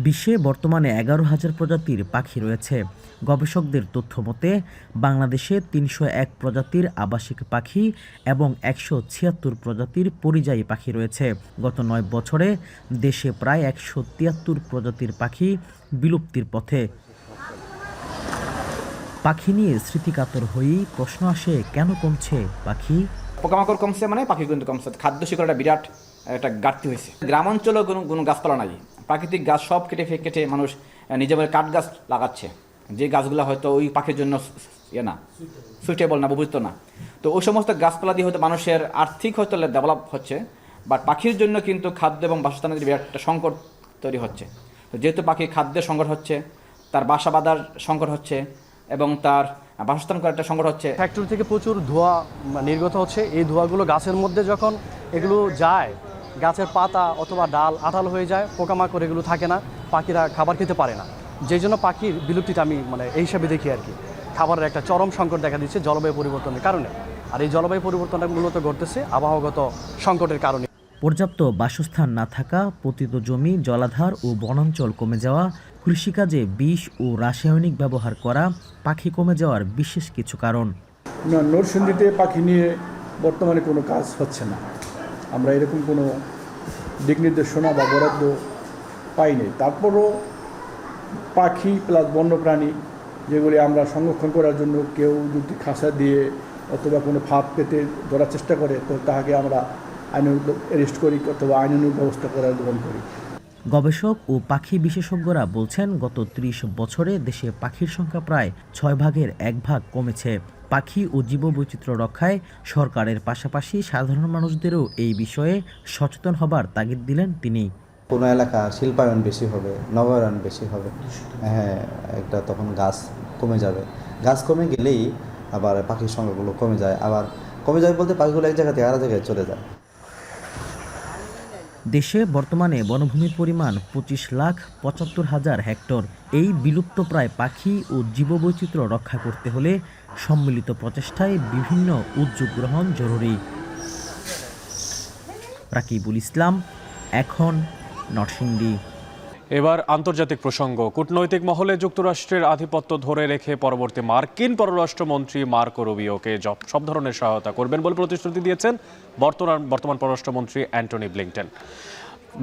বিশ্বে বর্তমানে 11,000 প্রজাতির পাখি রয়েছে। গবেষকদের তথ্য মতে বাংলাদেশে 301 প্রজাতির আবাসিক পাখি এবং 176 প্রজাতির পরিযায়ী পাখি রয়েছে। গত 9 বছরে দেশে প্রায় 173 প্রজাতির পাখি বিলুপ্তির পথে। পাখি নিয়ে স্মৃতিকাতর হয়েই প্রশ্ন আসে, কেন কমছে পাখি? পোকামাকড় কমছে মানে পাখি কিন্তু কমছে। খাদ্য শিকড়টা বিরাট একটা ঘাটতি হয়েছে। গ্রামাঞ্চলেও কোনো গাছপালা নাই, প্রাকৃতিক গাছ সব কেটে মানুষ নিজের কাঠ গাছ লাগাচ্ছে, যে গাছগুলো হয়তো ওই পাখির জন্য না সুইটেবল না, উপযুক্ত না। তো ওই সমস্ত গাছপালা দিয়ে হয়তো মানুষের আর্থিক হয়তো ডেভেলপ হচ্ছে, বাট পাখির জন্য কিন্তু খাদ্য এবং বাসস্থানের বিরাট একটা সংকট তৈরি হচ্ছে। তো যেহেতু পাখির খাদ্যের সংকট হচ্ছে, তার বাসা বাঁধার সংকট হচ্ছে এবং তার বাসস্থান করার একটা সংকট হচ্ছে। ফ্যাক্টরি থেকে প্রচুর ধোঁয়া নির্গত হচ্ছে। এই ধোঁয়াগুলো গাছের মধ্যে যখন এগুলো যায়, গাছের পাতা অথবা ডাল আঠালো হয়ে যায়, পোকামাকড় এগুলো থাকে না, পাখিরা খাবার খেতে পারে না। যেই জন্য পাখির বিলুপ্তিটা আমি এই হিসাবে দেখি আর কি। খাবারের একটা চরম সংকট দেখা দিচ্ছে জলবায়ু পরিবর্তনের কারণে, আর এই জলবায়ু পরিবর্তনটা মূলত ঘটতেছে আবহাওয়াগত সংকটের কারণে। পর্যাপ্ত বাসস্থান না থাকা, পতিত জমি, জলাধার ও বনাঞ্চল কমে যাওয়া, কৃষিকাজে বিষ ও রাসায়নিক ব্যবহার করা পাখি কমে যাওয়ার বিশেষ কিছু কারণ। নরসিংদীতে পাখি নিয়ে বর্তমানে কোনো কাজ হচ্ছে না, আমরা এরকম কোনো দিক নির্দেশনা বা বরাদ্দ পাইনি। তারপরও পাখি প্লাস বন্যপ্রাণী যেগুলি আমরা সংরক্ষণ করার জন্য কেউ যদি খাঁচা দিয়ে অথবা কোনো ফাঁদ পেতে ধরার চেষ্টা করে তো তাহাকে আমরা আইনানুগ অ্যারেস্ট করি অথবা আইনানুগ ব্যবস্থা করার গ্রহণ করি। গবেষক ও পাখি বিশেষজ্ঞরা বলছেন গত ৩০ বছরে দেশে পাখির সংখ্যা প্রায় ৬ ভাগের ১ ভাগ কমেছে। পাখি ও জীববৈচিত্র্য রক্ষায় সরকারের পাশাপাশি সাধারণ মানুষদেরও এই বিষয়ে সচেতন হবার তাগিদ দিলেন তিনি। কোনো এলাকা শিল্পায়ন বেশি হবে, নবায়ন বেশি হবে, হ্যাঁ একটা তখন গাছ কমে যাবে। গাছ কমে গেলেই আবার পাখির সংখ্যাগুলো কমে যায়, আবার কমে যায় বলতে পাখিগুলো এক জায়গা থেকে আরেক জায়গায় চলে যায়। দেশে বর্তমানে বনভূমির পরিমাণ 25,75,000 হেক্টর। এই বিলুপ্ত প্রায় পাখি ও জীববৈচিত্র্য রক্ষা করতে হলে সম্মিলিত প্রচেষ্টায় বিভিন্ন উদ্যোগ গ্রহণ জরুরি। রাকিবুল ইসলাম, এখন নরসিংদী। এবার আন্তর্জাতিক প্রসঙ্গ। কূটনৈতিক মহলে যুক্তরাষ্ট্রের আধিপত্য ধরে রেখে পরবর্তী মার্কিন পররাষ্ট্রমন্ত্রী মার্কো রুবিওকে সব ধরনের সহায়তা করবেন বলে প্রতিশ্রুতি দিয়েছেন বর্তমান পররাষ্ট্রমন্ত্রী অ্যান্টনি ব্লিংকেন।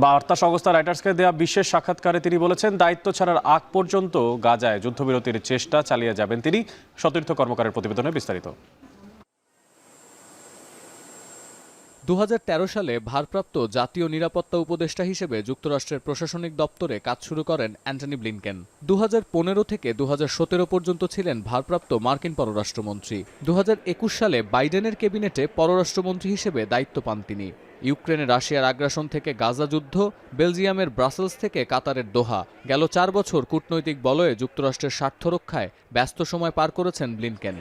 বার্তা সংস্থা রয়টার্সকে দেয়া বিশেষ সাক্ষাৎকারে তিনি বলেছেন, দায়িত্ব ছাড়ার আগ পর্যন্ত গাজায় যুদ্ধবিরতির চেষ্টা চালিয়ে যাবেন তিনি। সতীর্থ কর্মকারের প্রতিবেদনে বিস্তারিত। 2013 সালে ভারপ্রাপ্ত জাতীয় নিরাপত্তা উপদেষ্টা হিসেবে যুক্তরাষ্ট্রের প্রশাসনিক দপ্তরে কাজ শুরু করেন অ্যান্টনি ব্লিংকেন। 2015 থেকে 2017 পর্যন্ত ছিলেন ভারপ্রাপ্ত মার্কিন পররাষ্ট্রমন্ত্রী। 2021 সালে বাইডেনের ক্যাবিনেটে পররাষ্ট্রমন্ত্রী হিসেবে দায়িত্ব পান তিনি। ইউক্রেনে রাশিয়ার আগ্রাসন থেকে গাজা যুদ্ধ, বেলজিয়ামের ব্রাসেলস থেকে কাতারের দোহা, গেল 4 বছর কূটনৈতিক বলয়ে যুক্তরাষ্ট্রের স্বার্থ রক্ষায় ব্যস্ত সময় পার করেছেন ব্লিংকেন।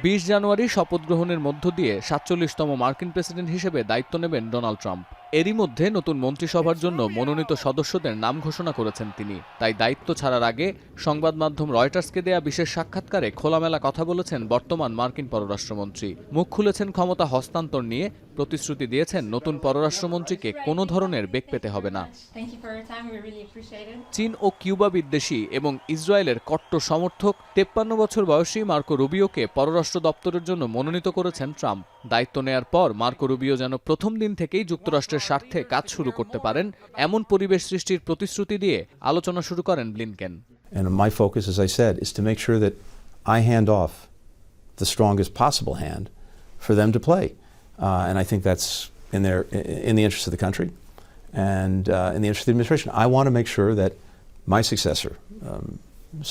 20 জানুয়ারি শপথ গ্রহণের মধ্য দিয়ে 47তম মার্কিন প্রেসিডেন্ট হিসেবে দায়িত্ব নেবেন ডোনাল্ড ট্রাম্প। এরই মধ্যে নতুন মন্ত্রিসভার জন্য মনোনীত সদস্যদের নাম ঘোষণা করেছেন তিনি। তাই দায়িত্ব ছাড়ার আগে সংবাদ মাধ্যম রয়টার্সকে দেয়া বিশেষ সাক্ষাৎকারে খোলামেলা কথা বলেছেন বর্তমান মার্কিন পররাষ্ট্রমন্ত্রী। মুখ খুলেছেন ক্ষমতা হস্তান্তর নিয়ে, প্রতিশ্রুতি দিয়েছেন নতুন পররাষ্ট্রমন্ত্রীকে কোনো ধরনের বেগ পেতে হবে না। চীন ও কিউবা বিদ্বেষী এবং ইসরায়েলের কট্টর সমর্থক 53 বছর বয়সী মার্কো রুবিওকে পররাষ্ট্র দপ্তরের জন্য মনোনীত করেছেন ট্রাম্প। দায়িত্ব নেয়ার পর মার্কো রুবিও যেন প্রথম দিন থেকেই যুক্তরাষ্ট্রের স্বার্থে কাজ শুরু করতে পারেন এমন পরিবেশ সৃষ্টির প্রতিশ্রুতি দিয়ে আলোচনা শুরু করেন Blinken. And my focus, as I said, is to make sure that I hand off the strongest possible hand for them to play. And I think that's in the interest of the country and in the interest of the administration. I want to make sure that my successor,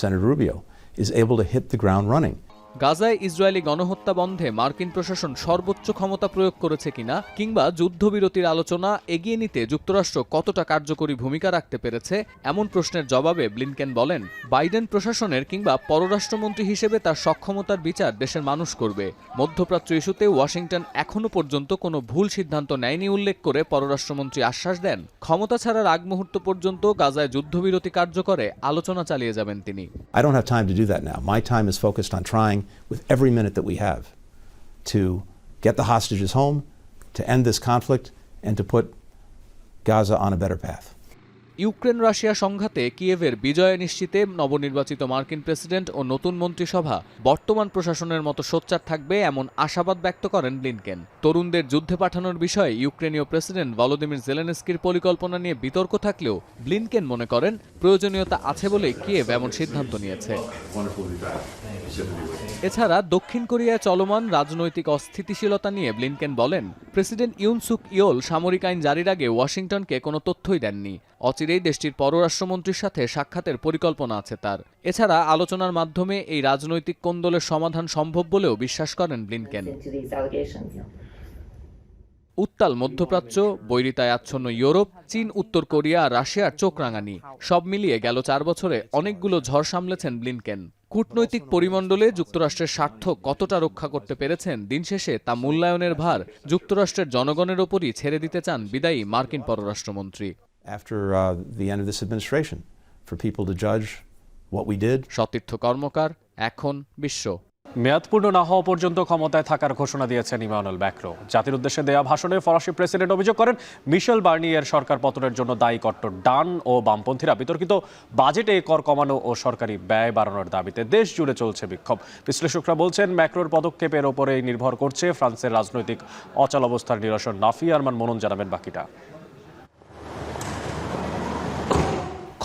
Senator Rubio, is able to hit the ground running. গাজায় Israeli গণহত্যা বন্ধে মার্কিন প্রশাসন সর্বোচ্চ ক্ষমতা প্রয়োগ করেছে কিনা, কিংবা যুদ্ধবিরতির আলোচনা এগিয়ে নিতে যুক্তরাষ্ট্র কতটা কার্যকরী ভূমিকা রাখতে পেরেছে, এমন প্রশ্নের জবাবে ব্লিনকেন বলেন, বাইডেন প্রশাসনের কিংবা পররাষ্ট্রমন্ত্রী হিসেবে তার সক্ষমতার বিচার দেশের মানুষ করবে। মধ্যপ্রাচ্য ইস্যুতে ওয়াশিংটন এখনো পর্যন্ত কোনো ভুল সিদ্ধান্ত নেয়নি উল্লেখ করে পররাষ্ট্রমন্ত্রী আশ্বাস দেন, ক্ষমতা ছাড়ার আগ মুহূর্ত পর্যন্ত গাজায় যুদ্ধবিরতি কার্যকরে আলোচনা চালিয়ে যাবেন তিনি। I don't have time to do that now. My time is focused on trying with every minute that we have to get the hostages home, to end this conflict, and to put Gaza on a better path. Ukraine Russia সংঘাতে কিয়েভের বিজয় নিশ্চিতে নবনির্বাচিত মার্কিন president ও নতুন মন্ত্রিসভা বর্তমান প্রশাসনের মতো সোচ্চার থাকবে এমন আশাবাদ ব্যক্ত করেন ব্লিনকেন। তরুণদের যুদ্ধে পাঠানোর বিষয়ে ইউক্রেনীয় প্রেসিডেন্ট ভলোদিমির জেলেনস্কির পরিকল্পনা নিয়ে বিতর্ক থাকলেও ব্লিনকেন মনে করেন প্রয়োজনীয়তা আছে বলেই কিয়েভ এমন সিদ্ধান্ত নিয়েছে। এছাড়া দক্ষিণ কোরিয়ায় চলমান রাজনৈতিক অস্থিতিশীলতা নিয়ে ব্লিনকেন বলেন, প্রেসিডেন্ট ইউন সুক ইয়োল সামরিক আইন জারির আগে ওয়াশিংটনকে কোনো তথ্যই দেননি। অচিরেই দেশটির পররাষ্ট্রমন্ত্রীর সাথে সাক্ষাতের পরিকল্পনা আছে তার। এছাড়া আলোচনার মাধ্যমে এই রাজনৈতিক কোন্দলের সমাধান সম্ভব বলেও বিশ্বাস করেন ব্লিনকেন। উত্তাল মধ্যপ্রাচ্য, বৈরিতায় আচ্ছন্ন ইউরোপ, চীন, উত্তর কোরিয়া আর রাশিয়ার চোখ রাঙানি, সব মিলিয়ে গেল 4 বছরে অনেকগুলো ঝড় সামলেছেন ব্লিনকেন। কূটনৈতিক পরিমণ্ডলে যুক্তরাষ্ট্রের স্বার্থ কতটা রক্ষা করতে পেরেছেন দিন শেষে তা মূল্যায়নের ভার যুক্তরাষ্ট্রের জনগণের ওপরই ছেড়ে দিতে চান বিদায়ী মার্কিন পররাষ্ট্রমন্ত্রী। after the end of this administration for people to judge what we did. সতীর্থ কর্মকার, এখন বিশ্ব। মেয়াদপূর্ণ না হওয়া পর্যন্ত ক্ষমতায় থাকার ঘোষণা দিয়েছেন ইমানুয়েল ম্যাক্রো। জাতির উদ্দেশ্যে দেয়া ভাষণে ফরাসি প্রেসিডেন্ট অভিযোগ করেন মিশেল বার্নিয়ের সরকার পতনের জন্য দায়ী কট্টর ডান ও বামপন্থীরা। বিতর্কিত বাজেটে কর কমানো ও সরকারি ব্যয় বাড়ানোর দাবিতে দেশ জুড়ে চলছে বিক্ষোভ। বিশ্লেষকরা বলছেন ম্যাক্রোর পদক্ষেপের ওপরেই নির্ভর করছে ফ্রান্সের রাজনৈতিক অচলাবস্থার নিরসন। নাফি আরমান মনন জানাবেন বাকিটা।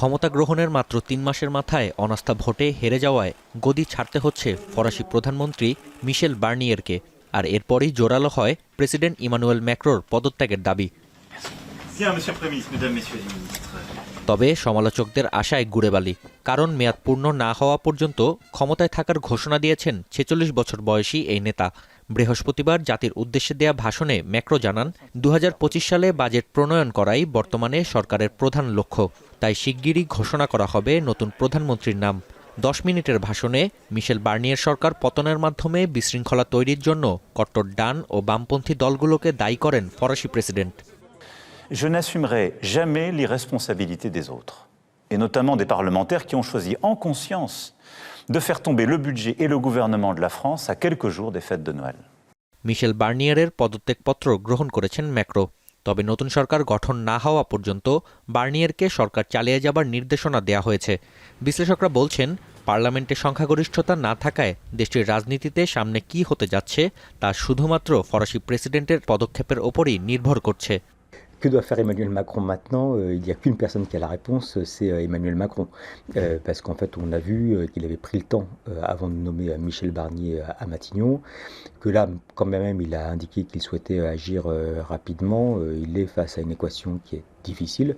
ক্ষমতা গ্রহণের মাত্র 3 মাসের মাথায় অনাস্থা ভোটে হেরে যাওয়ায় গদি ছাড়তে হচ্ছে ফরাসি প্রধানমন্ত্রী মিশেল বার্নিয়েরকে। আর এরপরই জোরালো হয় প্রেসিডেন্ট ইমানুয়েল ম্যাক্রোর পদত্যাগের দাবি। তবে সমালোচকদের আশায় গুড়েবালি, কারণ মেয়াদ পূর্ণ না হওয়া পর্যন্ত ক্ষমতায় থাকার ঘোষণা দিয়েছেন 46 বছর বয়সী এই নেতা। বৃহস্পতিবার জাতির উদ্দেশ্যে দেয়া ভাষণে ম্যাক্রো জানান 2025 সালে বাজেট প্রণয়ন করাই বর্তমানে সরকারের প্রধান লক্ষ্য। তাই শিগগিরই ঘোষণা করা হবে নতুন প্রধানমন্ত্রীর নাম। 10 মিনিটের ভাষণে মিশেল বার্নিয়ের সরকার পতনের মাধ্যমে বিশৃঙ্খলা তৈরির জন্য কট্টর ডান ও বামপন্থী দলগুলোকে দায়ী করেন ফরাসি president. Je n'assumerai jamais l'irresponsabilité des autres, et notamment des parlementaires qui ont choisi en conscience de faire tomber le budget et le gouvernement de la France à quelques jours des fêtes de Noël. মিশেল বার্নিয়ারের পদত্যাগপত্র গ্রহণ করেছেন macro. তবে নতুন সরকার গঠন না হওয়া পর্যন্ত বার্নিয়ারকে সরকার চালিয়ে যাবার নির্দেশনা দেয়া হয়েছে। বিশ্লেষকরা বলছেন পার্লামেন্টে সংখ্যাগরিষ্ঠতা না থাকায় দেশটির রাজনীতিতে সামনে কি হতে যাচ্ছে তা শুধুমাত্র ফরাসি প্রেসিডেন্টের পদক্ষেপের ওপরই নির্ভর করছে। Que doit faire Emmanuel Macron maintenant? Il n'y a qu'une personne qui a la réponse, c'est Emmanuel Macron. Parce qu'en fait, on a vu qu'il avait pris le temps avant de nommer Michel Barnier à Matignon, que là, quand même, il a indiqué qu'il souhaitait agir rapidement. Il est face à une équation qui est difficile.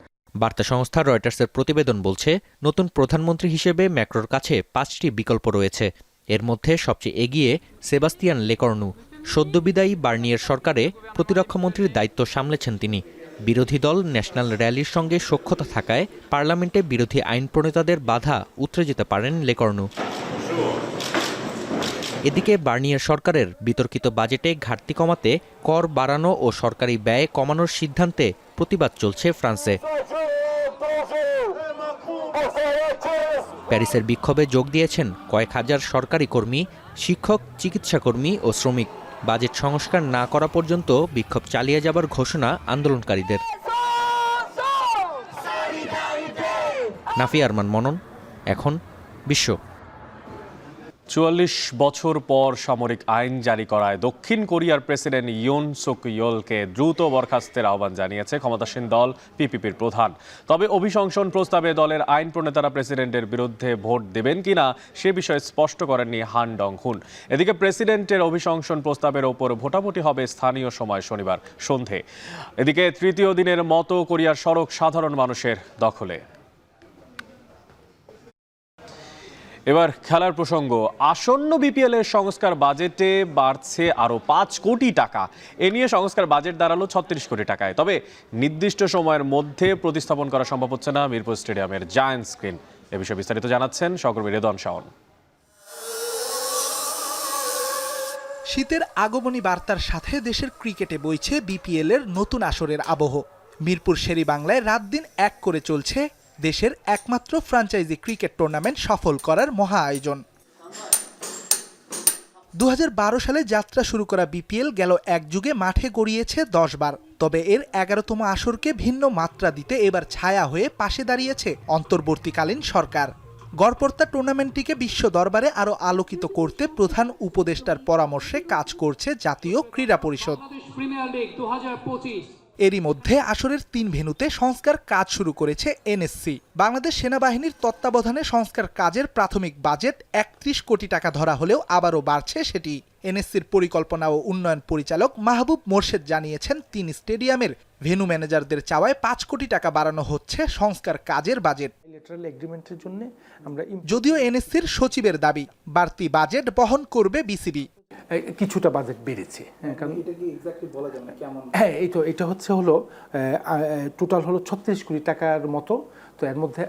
বার্তা সংস্থা রয়টার্সের প্রতিবেদন বলছে নতুন প্রধানমন্ত্রী হিসেবে ম্যাক্রোর কাছে 5টি বিকল্প রয়েছে। এর মধ্যে সবচেয়ে এগিয়ে সেবাস্তিয়ান লেকর্নু। সদ্যবিদায়ী বার্নিয়ের সরকারে প্রতিরক্ষামন্ত্রীর দায়িত্ব সামলেছেন তিনি। বিরোধী দল ন্যাশনাল র্যালির সঙ্গে সখ্যতা থাকায় পার্লামেন্টে বিরোধী আইন প্রণেতাদের বাধা উতরে যেতে পারেন লেকর্নু। এদিকে বার্নিয়ের সরকারের বিতর্কিত বাজেটে ঘাটতি কমাতে কর বাড়ানো ও সরকারি ব্যয় কমানোর সিদ্ধান্তে প্রতিবাদ চলছে ফ্রান্সে। প্যারিসের বিক্ষোভে যোগ দিয়েছেন কয়েক হাজার সরকারি কর্মী, শিক্ষক, চিকিৎসাকর্মী ও শ্রমিক। বাজেট সংস্কার না করা পর্যন্ত বিক্ষোভ চালিয়ে যাবার ঘোষণা আন্দোলনকারীদের। নাফি আরমান মনন, এখন বিশ্ব। 44 বছর পর সামরিক আইন জারি করায় দক্ষিণ কোরিয়ার প্রেসিডেন্ট ইউন সুক ইয়োলকে দ্রুত বরখাস্তের আহ্বান জানিয়েছে ক্ষমতাসীন দল পিপিপির প্রধান। তবে অভিশংসন প্রস্তাবে দলের আইন প্রণেতারা প্রেসিডেন্টের বিরুদ্ধে ভোট দেবেন কিনা সে বিষয়ে স্পষ্ট করেননি হান ডং হুন। এদিকে প্রেসিডেন্টের অভিশংসন প্রস্তাবের ওপর ভোটাভুটি হবে স্থানীয় সময় শনিবার সন্ধে। এদিকে তৃতীয় দিনের মতো কোরিয়ার সড়ক সাধারণ মানুষের দখলে। এবার খেলার প্রসঙ্গ। আসন্ন বিপিএল এর সংস্কার বাজেটে বাড়ছে আরো 5 কোটি টাকা। এ নিয়ে সংস্কার বাজেট দাঁড়ালো 36 কোটি টাকায়। তবে নির্দিষ্ট সময়ের মধ্যে প্রতিস্থাপন করা সম্ভব হচ্ছে না মিরপুর স্টেডিয়ামের জায়ান্ট স্ক্রিন। এ বিষয়ে বিস্তারিত জানাচ্ছেন সহকর্মী রেদন শাওন। শীতের আগমনী বার্তার সাথে দেশের ক্রিকেটে বইছে বিপিএল এর নতুন আসরের আবহ। মিরপুর শেরি বাংলায় রাত দিন এক করে চলছে দেশের একমাত্র ফ্র্যাঞ্চাইজি ক্রিকেট টুর্নামেন্ট সফল করার মহা আয়োজন। 2012 সালে যাত্রা শুরু করা বিপিএল গেল এক যুগে মাঠে গড়িয়েছে 10 বার। তবে এর 11তম আসরকে ভিন্ন মাত্রা দিতে এবার ছায়া হয়ে পাশে দাঁড়িয়েছে অন্তর্বর্তীকালীন সরকার। গড়পড়তা টুর্নামেন্টটিকে বিশ্ব দরবারে আরও আলোকিত করতে প্রধান উপদেষ্টার পরামর্শে কাজ করছে জাতীয় ক্রীড়া পরিষদ। এরই মধ্যে আসরের 3 ভেন্যুতে সংস্কার কাজ শুরু করেছে এনএসসি। বাংলাদেশ সেনাবাহিনীর তত্ত্বাবধানে সংস্কার কাজের প্রাথমিক বাজেট 31 কোটি টাকা ধরা হলেও আবারও বাড়ছে সেটি। এনএসসির পরিকল্পনা ও উন্নয়ন পরিচালক মাহবুব মোর্শেদ জানিয়েছেন 3 স্টেডিয়ামের ভেন্যু ম্যানেজারদের চাওয়ায় 5 কোটি টাকা বাড়ানো হচ্ছে সংস্কার কাজের বাজেট। যদিও এনএসসির সচিবের দাবি বাড়তি বাজেট বহন করবে বিসিবি। কিছুটা বাজেট বেড়েছে, কারণ এটা কি এক্স্যাক্টলি বলা যায় না কেমন? হ্যাঁ, এটা হচ্ছে হলো টোটাল হলো 36 কোটি টাকার মতো। তো এর মধ্যে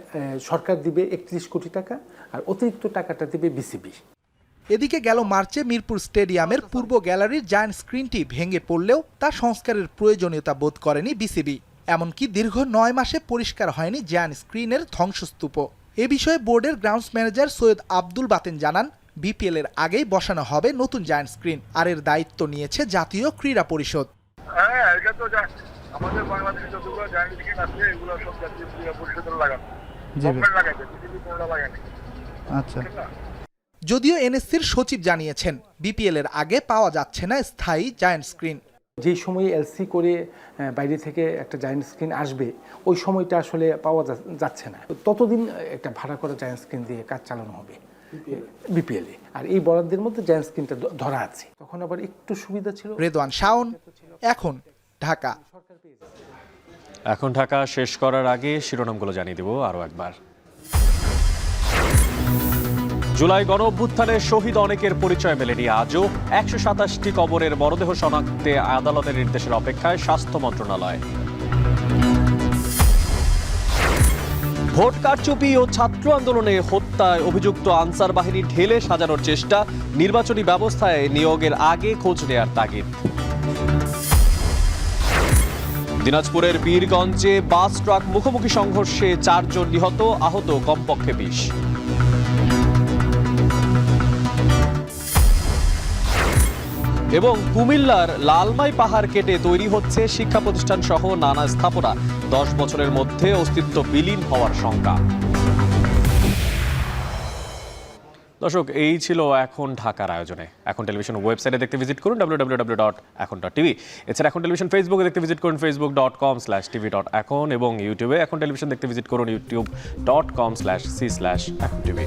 সরকার দিবে 31 কোটি টাকা আর অতিরিক্ত টাকাটা দিবে বিসিবি। এদিকে গেল মার্চে মিরপুর স্টেডিয়ামের পূর্ব গ্যালারির জায়ান্ট স্ক্রিনটি ভেঙে পড়লেও তা সংস্কারের প্রয়োজনীয়তা বোধ করেনি বিসিবি। এমনকি দীর্ঘ 9 মাসে পরিষ্কার হয়নি জায়ান্ট স্ক্রিনের ধ্বংসস্তূপ। এ বিষয়ে বোর্ডের গ্রাউন্ডস ম্যানেজার সৈয়দ আব্দুল বাতেন জানান, বিপিএল এর আগেই বসানো হবে নতুন জায়ান্ট স্ক্রিন, আর এর দায়িত্ব নিয়েছে জাতীয় ক্রীড়া পরিষদ। এটা তো আমাদের বাংলাদেশে যতগুলো জায়ান্ট স্ক্রিন আছে এগুলো সব জাতীয় ক্রীড়া পরিষদের লাগানো, গভর্নমেন্ট লাগাইছে, বিজেপি কোনটা লাগায়নি। আচ্ছা। যদিও এনএসসির সচিব জানিয়েছেন, বিপিএল এর আগে পাওয়া যাচ্ছে না স্থায়ী জায়ান্ট স্ক্রিন। যেই সময়ে এলসি করে বাইরে থেকে একটা জায়ান্ট স্ক্রিন আসবে, ওই সময়টা আসলে পাওয়া যাচ্ছে না। ততদিন একটা ভাড়া করা জায়ান্ট স্ক্রিন দিয়ে কাজ চালানো হবে বিপিএলে। আর এই বরাদ্দের মধ্যে জায়ান্ট স্ক্রিনটা ধরা আছে, তখন আবার একটু সুবিধা ছিল। রেদওয়ান শাওন, এখন ঢাকা। এখন ঢাকা শেষ করার আগে শিরোনামগুলো জানিয়ে দেব আরও একবার। জুলাই গণ অভ্যুত্থানে শহীদ অনেকের পরিচয় মেলেনি আজও। 127টি কবরের মরদেহ শনাক্তে আদালতের নির্দেশের অপেক্ষায় স্বাস্থ্য মন্ত্রণালয়। ভোট কারচুপি ও ছাত্র আন্দোলনে হত্যায় অভিযুক্ত আনসার বাহিনী ঢেলে সাজানোর চেষ্টা, নির্বাচনী ব্যবস্থায় নিয়োগের আগে খোঁজ নেয়ার তাগিদ। দিনাজপুরের বীরগঞ্জে বাস ট্রাক মুখোমুখি সংঘর্ষে 4 জন নিহত, আহত কমপক্ষে 20। এবং কুমিল্লার লালমাই পাহাড় কেটে তৈরি হচ্ছে শিক্ষা প্রতিষ্ঠান সহ নানা স্থাপনা, 10 বছরের মধ্যে অস্তিত্ব বিলীন হওয়ার শঙ্কা। দর্শক, এই ছিল এখন ঢাকার আয়োজনে। এখন টেলিভিশন ওয়েবসাইটে দেখতে ভিজিট করুন www.এখন.tv। এছাড়া এখন টেলিভিশন ফেসবুকে দেখতে ভিজিট করুন facebook.com/tv.এখন, এবং ইউটিউবে এখন টেলিভিশন দেখতে ভিজিট করুন youtube.com/c/echontv।